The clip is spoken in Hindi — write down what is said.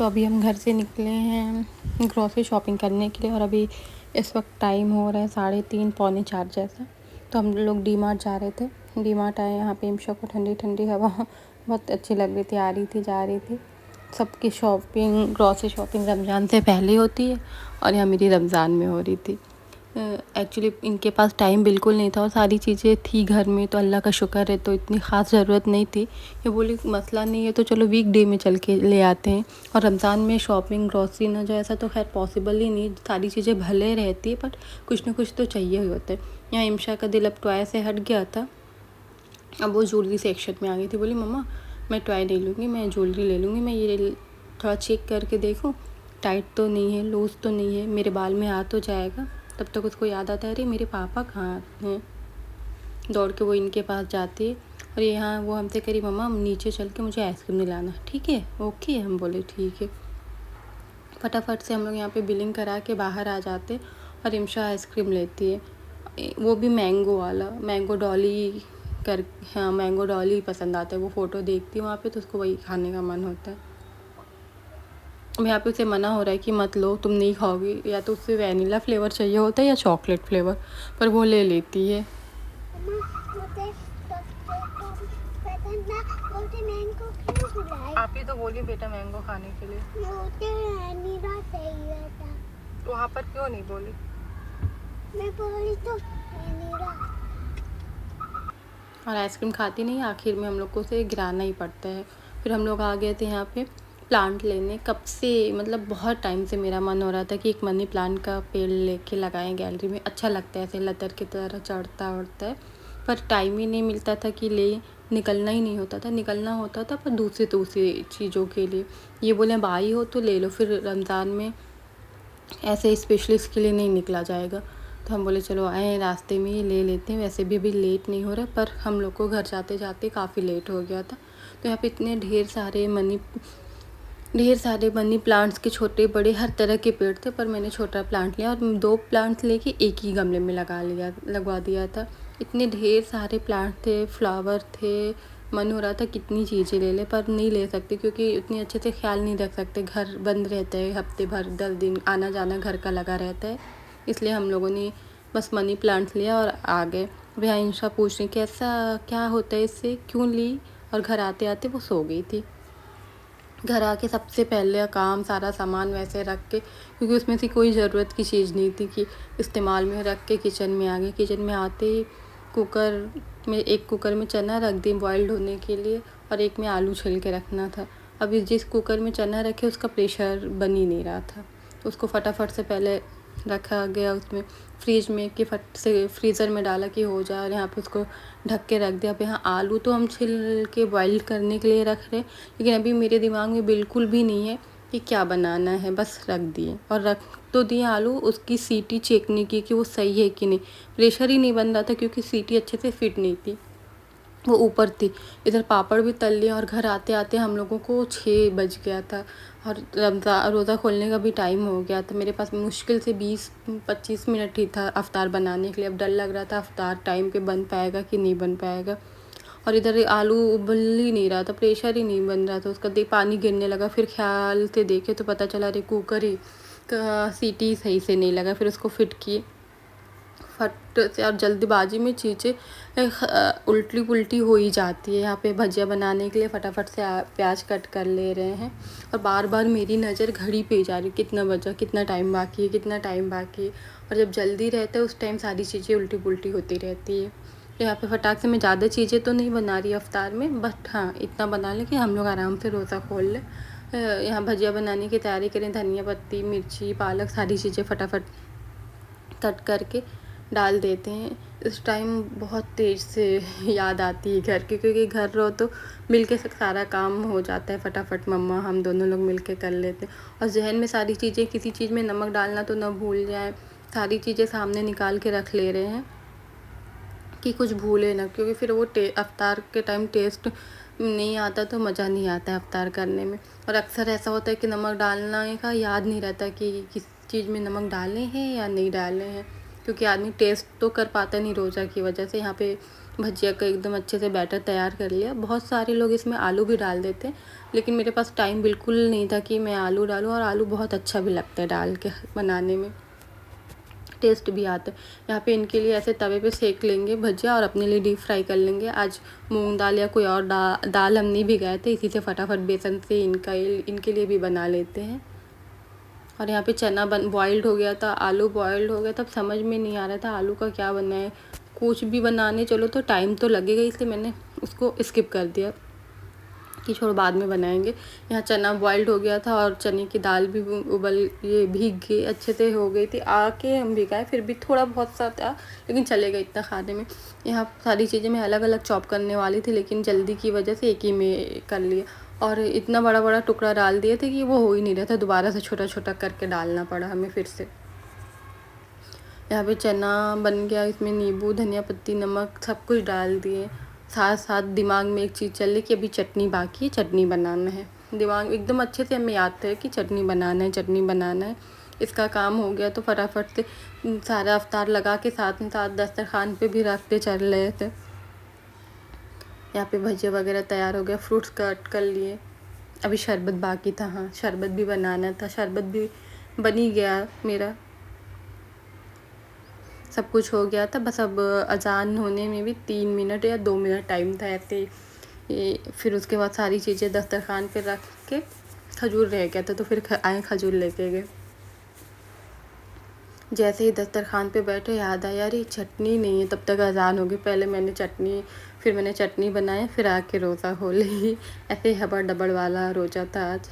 तो अभी हम घर से निकले हैं ग्रॉसरी शॉपिंग करने के लिए और अभी इस वक्त टाइम हो रहा है 3:30 पौने 4 जैसा। तो हम लोग डी मार्ट जा रहे थे। डी मार्ट आए, यहाँ पे इमशा को ठंडी ठंडी हवा बहुत अच्छी लग रही थी, आ रही थी जा रही थी। सबकी शॉपिंग, ग्रॉसरी शॉपिंग रमज़ान से पहले होती है और यहाँ मेरी रमज़ान में हो रही थी। एक्चुअली इनके पास टाइम बिल्कुल नहीं था और सारी चीज़ें थी घर में, तो अल्लाह का शुक्र है, तो इतनी ख़ास ज़रूरत नहीं थी। ये बोली मसला नहीं है तो चलो वीक डे में चल के ले आते हैं। और रमज़ान में शॉपिंग ग्रॉसरी ना जो ऐसा तो खैर पॉसिबल ही नहीं, सारी चीज़ें भले रहती है बट कुछ ना कुछ तो चाहिए ही होता है। यहाँ इमशा का दिल अब टॉय से हट गया था, अब वो ज्वेलरी सेक्शन में आ गई थी। बोली मम्मा मैं टॉय नहीं लूँगी, मैं ज्वेलरी ले लूँगी, मैं ये थोड़ा चेक करके देखूँ टाइट तो नहीं है, लूज़ तो नहीं है, मेरे बाल में आ तो जाएगा। तब तक उसको याद आता है अरे मेरे पापा कहाँ हैं। दौड़ के वो इनके पास जाती है और यहाँ वो हमसे करी मम्मा नीचे चल के मुझे आइसक्रीम दिलाना, ठीक है ओके। हम बोले ठीक है। फटाफट से हम लोग यहाँ पे बिलिंग करा के बाहर आ जाते और इमशा आइसक्रीम लेती है, वो भी मैंगो वाला, मैंगो डॉली कर, हाँ मैंगो डॉली पसंद आता है। वो फ़ोटो देखती है वहाँ पे तो उसको वही खाने का मन होता है। अब यहाँ पे उसे मना हो रहा है कि मत लो, तुम नहीं खाओगी, या तो उससे वैनिला फ्लेवर चाहिए होता है या चॉकलेट फ्लेवर, पर वो ले लेती है। आप ही तो बोली बेटा मैंगो खाने के लिए, तो वहाँ पर क्यों नहीं बोली? मैं बोली तो और आइसक्रीम खाती नहीं, आखिर में हम लोग को उसे गिराना ही पड़ता है। फिर हम लोग आ गए थे यहाँ पे प्लांट लेने। कब से मतलब बहुत टाइम से मेरा मन हो रहा था कि एक मनी प्लांट का पेड़ लेके लगाएं गैलरी में, अच्छा लगता है ऐसे लतर की तरह चढ़ता उड़ता है, पर टाइम ही नहीं मिलता था कि ले, निकलना ही नहीं होता था। निकलना होता था पर दूसरी चीज़ों के लिए। ये बोले अब आई हो तो ले लो, फिर रमज़ान में ऐसे स्पेशली इसके लिए नहीं निकला जाएगा। तो हम बोले चलो आए रास्ते में ही ले लेते हैं, वैसे भी अभी लेट नहीं हो रहा, पर हम लोग को घर जाते जाते काफ़ी लेट हो गया था। तो यहाँ पे इतने ढेर सारे मनी प्लांट्स के छोटे बड़े हर तरह के पेड़ थे, पर मैंने छोटा प्लांट लिया और 2 प्लांट्स लेके एक ही गमले में लगवा दिया था। इतने ढेर सारे प्लांट थे, फ्लावर थे, मन हो रहा था कितनी चीज़ें ले ले, पर नहीं ले सकते क्योंकि उतनी अच्छे से ख्याल नहीं रख सकते, घर बंद रहता है हफ्ते भर, 10 दिन आना जाना घर का लगा रहता है। इसलिए हम लोगों ने बस मनी प्लांट लिया और आ गए। अब यहाँ इंशा पूछ रही कैसा क्या होता है इससे, क्यों ली, और घर आते आते वो सो गई थी। घर आके सबसे पहले काम सारा सामान वैसे रख के, क्योंकि उसमें से कोई ज़रूरत की चीज़ नहीं थी कि इस्तेमाल में, रख के किचन में आ गए। किचन में आते ही एक कुकर में चना रख दी बॉइल्ड होने के लिए और एक में आलू छिल के रखना था। अभी जिस कुकर में चना रखे उसका प्रेशर बन ही नहीं रहा था, तो उसको फटाफट से पहले रखा गया उसमें फ्रिज में कि फट से फ्रीज़र में डाला कि हो जाए, और यहाँ पे उसको ढक के रख दिया। अब यहाँ आलू तो हम छिल के बॉईल करने के लिए रख रहे, लेकिन अभी मेरे दिमाग में बिल्कुल भी नहीं है कि क्या बनाना है, बस रख दिए और रख तो दिए आलू। उसकी सीटी चेक नहीं की कि वो सही है कि नहीं, प्रेशर ही नहीं बन रहा था क्योंकि सीटी अच्छे से फिट नहीं थी, वो ऊपर थी। इधर पापड़ भी तल लिया और घर आते आते हम लोगों को 6 बज गया था और रोज़ा खोलने का भी टाइम हो गया था। मेरे पास मुश्किल से 20-25 मिनट ही था अफ्तार बनाने के लिए। अब डर लग रहा था अफ्तार टाइम पे बन पाएगा कि नहीं बन पाएगा, और इधर आलू उबल ही नहीं रहा था, प्रेशर ही नहीं बन रहा था उसका, पानी गिरने लगा। फिर ख्याल से देखे तो पता चला अरे कुकर ही का सीटी सही से नहीं लगा। फिर उसको फिट किए फट से, और जल्दबाजी में चीज़ें उल्टी पुल्टी हो ही जाती है। यहाँ पे भजिया बनाने के लिए फटाफट से प्याज कट कर ले रहे हैं और बार बार मेरी नज़र घड़ी पे जा रही, कितना बजा, कितना टाइम बाकी है, कितना टाइम बाकी है। और जब जल्दी रहता है उस टाइम सारी चीज़ें उल्टी पुल्टी होती रहती है। तो यहाँ पे फटाक से मैं ज़्यादा चीज़ें तो नहीं बना रही अफ्तार में, बट हाँ इतना बना लें कि हम लोग आराम से रोज़ा खोल लें। यहाँ भजिया बनाने की तैयारी करें, धनिया पत्ती, मिर्ची, पालक, सारी चीज़ें फटाफट कट करके डाल देते हैं। इस टाइम बहुत तेज़ से याद आती है घर की, क्योंकि घर रहो तो मिलके सारा काम हो जाता है फटाफट, मम्मा हम दोनों लोग मिलके कर लेते हैं। और जहन में सारी चीज़ें, किसी चीज़ में नमक डालना तो ना भूल जाए, सारी चीज़ें सामने निकाल के रख ले रहे हैं कि कुछ भूले ना, क्योंकि फिर वो अफ्तार के टाइम टेस्ट नहीं आता तो मज़ा नहीं आता है अफ्तार करने में। और अक्सर ऐसा होता है कि नमक डालने का याद नहीं रहता कि किस चीज़ में नमक डाले हैं या नहीं डाले हैं, क्योंकि आदमी टेस्ट तो कर पाता नहीं रोज़ा की वजह से। यहाँ पे भजिया का एकदम अच्छे से बैटर तैयार कर लिया। बहुत सारे लोग इसमें आलू भी डाल देते हैं, लेकिन मेरे पास टाइम बिल्कुल नहीं था कि मैं आलू डालूँ, और आलू बहुत अच्छा भी लगता है डाल के बनाने में, टेस्ट भी आता है। यहाँ पे इनके लिए ऐसे तवे पे सेक लेंगे भजिया और अपने लिए डीप फ्राई कर लेंगे। आज मूंग दाल या कोई और दाल हम नहीं भिगाए थे, इसी से फटाफट बेसन से इनके लिए भी बना लेते हैं। और यहाँ पे चना बॉइल्ड हो गया था, आलू बॉइल्ड हो गया, तब समझ में नहीं आ रहा था आलू का क्या बनाए। कुछ भी बनाने चलो तो टाइम तो लगेगा, इसलिए मैंने उसको स्किप कर दिया कि छोड़ो बाद में बनाएंगे। यहाँ चना बॉइल्ड हो गया था और चने की दाल भी ये भीग गई, अच्छे से हो गई थी। आके हम भिगाए, फिर भी थोड़ा बहुत सा था, लेकिन चलेगा इतना खाने में। यहाँ सारी चीज़ें मैं अलग अलग चॉप करने वाली थी, लेकिन जल्दी की वजह से एक ही में कर लिया, और इतना बड़ा बड़ा टुकड़ा डाल दिए थे कि वो हो ही नहीं रहा था, दोबारा से छोटा छोटा करके डालना पड़ा हमें फिर से। यहाँ पे चना बन गया, इसमें नींबू, धनिया पत्ती, नमक सब कुछ डाल दिए। साथ साथ दिमाग में एक चीज़ चल रही कि अभी चटनी बाकी है, चटनी बनाना है। दिमाग एकदम अच्छे से हमें याद था कि चटनी बनाना है, चटनी बनाना है। इसका काम हो गया तो फटाफट से सारा अफ्तार लगा के साथ में साथ दस्तरखान पे भी रखते चल रहे थे। यहाँ पे भजिया वगैरह तैयार हो गया, फ्रूट्स कट कर लिए। अभी शरबत बाकी था, हाँ शरबत भी बनाना था, शरबत भी बन ही गया मेरा। सब कुछ हो गया था, बस अब अजान होने में भी 3 मिनट या 2 मिनट टाइम था ऐसे। फिर उसके बाद सारी चीज़ें दस्तरखान पे रख के, खजूर रह गया था तो फिर आए खजूर लेके गए। जैसे ही दस्तरखान पे बैठे याद आया यार ये चटनी नहीं है, तब तक अजान हो गई। फिर मैंने चटनी बनाई, फिर आके रोज़ा खोली। ऐसे हबड़ डबड़ वाला रोज़ा था आज।